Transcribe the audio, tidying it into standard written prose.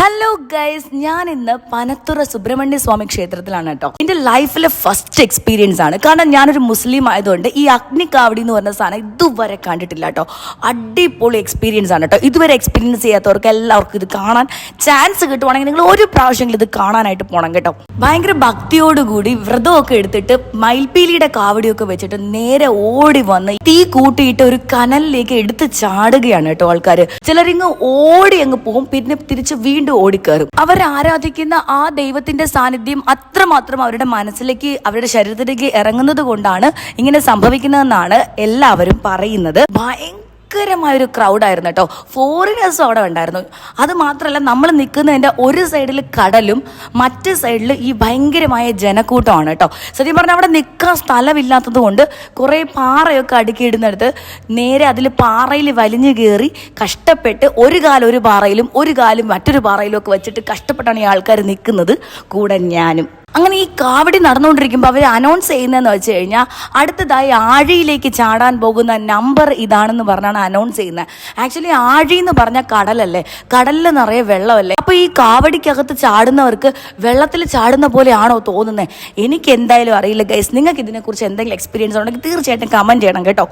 Hello guys, ഞാൻ ഇന്ന് പനത്തുറ സുബ്രഹ്മണ്യ സ്വാമി ക്ഷേത്രത്തിലാണ് കേട്ടോ. എന്റെ ലൈഫിലെ ഫസ്റ്റ് എക്സ്പീരിയൻസ് ആണ്. കാരണം ഞാനൊരു മുസ്ലിം ആയതുകൊണ്ട് ഈ അഗ്നിക്കാവടി എന്ന് പറഞ്ഞ സാധനം ഇതുവരെ കണ്ടിട്ടില്ല കേട്ടോ. അടിപൊളി എക്സ്പീരിയൻസ് ആണ് കേട്ടോ. ഇതുവരെ എക്സ്പീരിയൻസ് ചെയ്യാത്തവർക്ക് എല്ലാവർക്കും ഇത് കാണാൻ ചാൻസ് കിട്ടുവാണെങ്കിൽ നിങ്ങൾ ഒരു പ്രാവശ്യമെങ്കിലും ഇത് കാണാനായിട്ട് പോകണം കേട്ടോ. ഭയങ്കര ഭക്തിയോടുകൂടി വ്രതമൊക്കെ എടുത്തിട്ട് മയിൽപീലിയുടെ കാവടിയൊക്കെ വെച്ചിട്ട് നേരെ ഓടി വന്ന് തീ കൂട്ടിയിട്ട് ഒരു കനലിലേക്ക് എടുത്ത് ചാടുകയാണ് കേട്ടോ ആൾക്കാർ. ചിലരിങ്ങ് ഓടി അങ്ങ് പോകും, പിന്നെ തിരിച്ച് വീണ്ടും ഓടിക്കയറും. അവർ ആരാധിക്കുന്ന ആ ദൈവത്തിന്റെ സാന്നിധ്യം അത്രമാത്രം അവരുടെ മനസ്സിലേക്ക്, അവരുടെ ശരീരത്തിലേക്ക് ഇറങ്ങുന്നത് കൊണ്ടാണ് ഇങ്ങനെ സംഭവിക്കുന്നതെന്നാണ് എല്ലാവരും പറയുന്നത്. ഭയങ്കരമായൊരു ക്രൗഡായിരുന്നു കേട്ടോ. ഫോറിനേഴ്സും അവിടെ ഉണ്ടായിരുന്നു. അത് മാത്രമല്ല, നമ്മൾ നിൽക്കുന്നതിൻ്റെ ഒരു സൈഡിൽ കടലും മറ്റു സൈഡിൽ ഈ ഭയങ്കരമായ ജനക്കൂട്ടമാണ് കേട്ടോ. സത്യം പറഞ്ഞാൽ അവിടെ നിൽക്കാൻ സ്ഥലമില്ലാത്തത് കൊണ്ട് കുറേ പാറയൊക്കെ അടുക്കിയിടുന്നിടത്ത് നേരെ അതിൽ പാറയിൽ വലിഞ്ഞു കയറി കഷ്ടപ്പെട്ട് ഒരു കാലം ഒരു പാറയിലും ഒരു കാലം മറ്റൊരു പാറയിലും ഒക്കെ വെച്ചിട്ട് കഷ്ടപ്പെട്ടാണ് ഈ ആൾക്കാർ നിൽക്കുന്നത്, കൂടെ ഞാനും. അങ്ങനെ ഈ കാവടി നടന്നുകൊണ്ടിരിക്കുമ്പോൾ അവർ അനൗൺസ് ചെയ്യുന്നതെന്ന് വെച്ച് കഴിഞ്ഞാൽ അടുത്തതായി ആഴിയിലേക്ക് ചാടാൻ പോകുന്ന നമ്പർ ഇതാണെന്ന് പറഞ്ഞാണ് അനൗൺസ് ചെയ്യുന്നത്. ആക്ച്വലി ആഴി എന്ന് പറഞ്ഞാൽ കടലല്ലേ, കടലിൽ നിറയെ വെള്ളമല്ലേ. അപ്പോൾ ഈ കാവടിക്കകത്ത് ചാടുന്നവർക്ക് വെള്ളത്തിൽ ചാടുന്ന പോലെയാണോ തോന്നുന്നത്? എനിക്ക് എന്തായാലും അറിയില്ല ഗൈസ്. നിങ്ങൾക്ക് ഇതിനെക്കുറിച്ച് എന്തെങ്കിലും എക്സ്പീരിയൻസ് ഉണ്ടെങ്കിൽ തീർച്ചയായിട്ടും കമൻറ്റ് ചെയ്യണം കേട്ടോ.